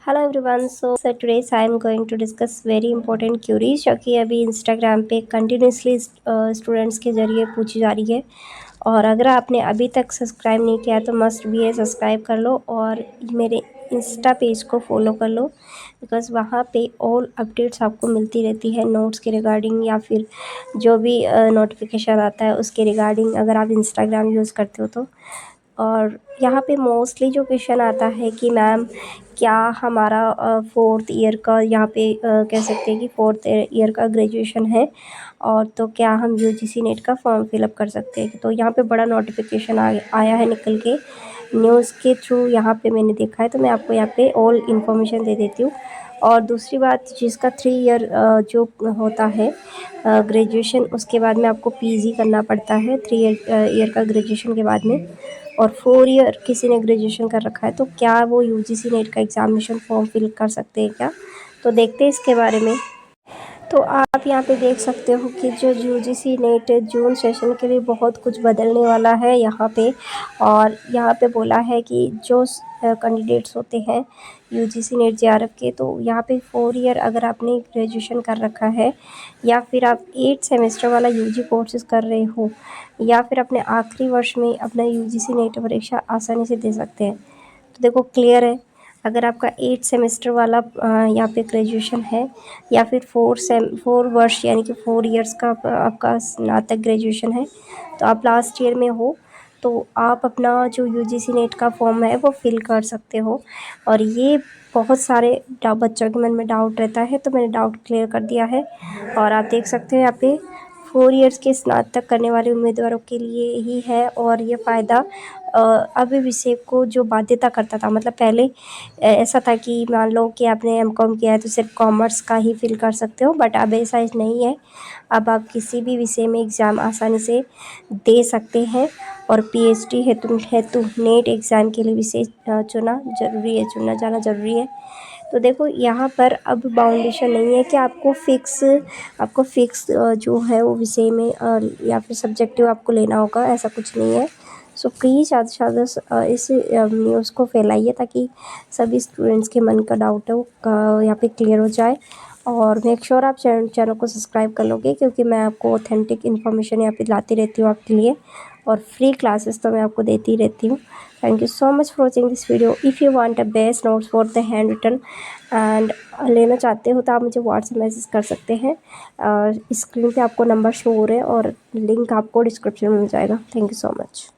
Hello everyone. So today's I am going to discuss very important queries जो कि अभी Instagram पे continuously students के ज़रिए पूछी जा रही है। और अगर आपने अभी तक सब्सक्राइब नहीं किया तो मस्ट बी है सब्सक्राइब कर लो और मेरे इंस्टा पेज को फॉलो कर लो, बिकॉज़ वहाँ पे ऑल अपडेट्स आपको मिलती रहती है नोट्स के रिगार्डिंग या फिर जो भी नोटिफिकेशन आता है उसके रिगार्डिंग, अगर आप इंस्टाग्राम यूज़ करते हो तो। और यहाँ पे मोस्टली जो क्वेश्चन आता है कि मैम क्या हमारा फोर्थ ईयर का यहाँ पे कह सकते हैं कि फोर्थ ईयर का ग्रेजुएशन है और तो क्या हम यूजीसी नेट का फॉर्म फिलअप कर सकते हैं। तो यहाँ पे बड़ा नोटिफिकेशन आया है निकल के न्यूज़ के थ्रू, यहाँ पे मैंने देखा है, तो मैं आपको यहाँ पे ऑल इन्फॉर्मेशन दे देती हूँ। और दूसरी बात, जिसका 3 ईयर जो होता है ग्रेजुएशन, उसके बाद में आपको पीजी करना पड़ता है 3 ईयर का ग्रेजुएशन के बाद में। और 4 ईयर किसी ने ग्रेजुएशन कर रखा है तो क्या वो यूजीसी नेट का एग्ज़ामिनेशन फॉर्म फिल कर सकते हैं क्या? तो देखते हैं इसके बारे में। तो आप यहाँ पे देख सकते हो कि जो यूजीसी नेट जून सेशन के लिए बहुत कुछ बदलने वाला है यहाँ पे। और यहाँ पे बोला है कि जो कैंडिडेट्स होते हैं यूजीसी नेट जेआरएफ के, तो यहाँ पे 4 ईयर अगर आपने ग्रेजुएशन कर रखा है या फिर आप 8 सेमेस्टर वाला यूजी कोर्सेज कर रहे हो या फिर अपने आखिरी वर्ष में अपना यूजीसी नेट परीक्षा आसानी से दे सकते हैं। तो देखो क्लियर है, अगर आपका 8 सेमेस्टर वाला यहाँ पे ग्रेजुएशन है या फिर 4 वर्ष यानी कि 4 इयर्स का आपका स्नातक ग्रेजुएशन है, तो आप लास्ट ईयर में हो तो आप अपना जो यूजीसी नेट का फॉर्म है वो फिल कर सकते हो। और ये बहुत सारे बच्चों के मन में डाउट रहता है, तो मैंने डाउट क्लियर कर दिया है। और आप देख सकते हो यहाँ पे 4 इयर्स के स्नातक करने वाले उम्मीदवारों के लिए ही है। और ये फ़ायदा अभी विषय को जो बाध्यता करता था, मतलब पहले ऐसा था कि मान लो कि आपने एमकॉम किया है तो सिर्फ कॉमर्स का ही फिल कर सकते हो, बट अब ऐसा नहीं है। अब आप किसी भी विषय में एग्ज़ाम आसानी से दे सकते हैं। और पीएचडी हेतु हेतु नेट एग्ज़ाम के लिए विषय चुनना जाना ज़रूरी है। तो देखो यहाँ पर अब बाउंडेशन नहीं है कि आपको फिक्स जो है वो विषय में या फिर सब्जेक्टिव आपको लेना होगा, ऐसा कुछ नहीं है। सो प्लीज़ ज़्यादा से ज़्यादा इस न्यूज़ को फैलाइए ताकि सभी स्टूडेंट्स के मन का डाउट है वो यहाँ पे क्लियर हो जाए। और मेक श्योर आप चैनल को सब्सक्राइब कर लोगे, क्योंकि मैं आपको ऑथेंटिक इन्फॉर्मेशन यहाँ पे लाती रहती हूँ आपके लिए। और फ्री क्लासेस तो मैं आपको देती रहती हूँ। Thank you so much for watching this video. If you want a best notes for the handwritten and लेना चाहते हो तो आप मुझे व्हाट्सएप मैसेज कर सकते हैं। स्क्रीन पे आपको नंबर शो हो रहे हैं और लिंक आपको डिस्क्रिप्शन में मिल जाएगा। Thank you so much.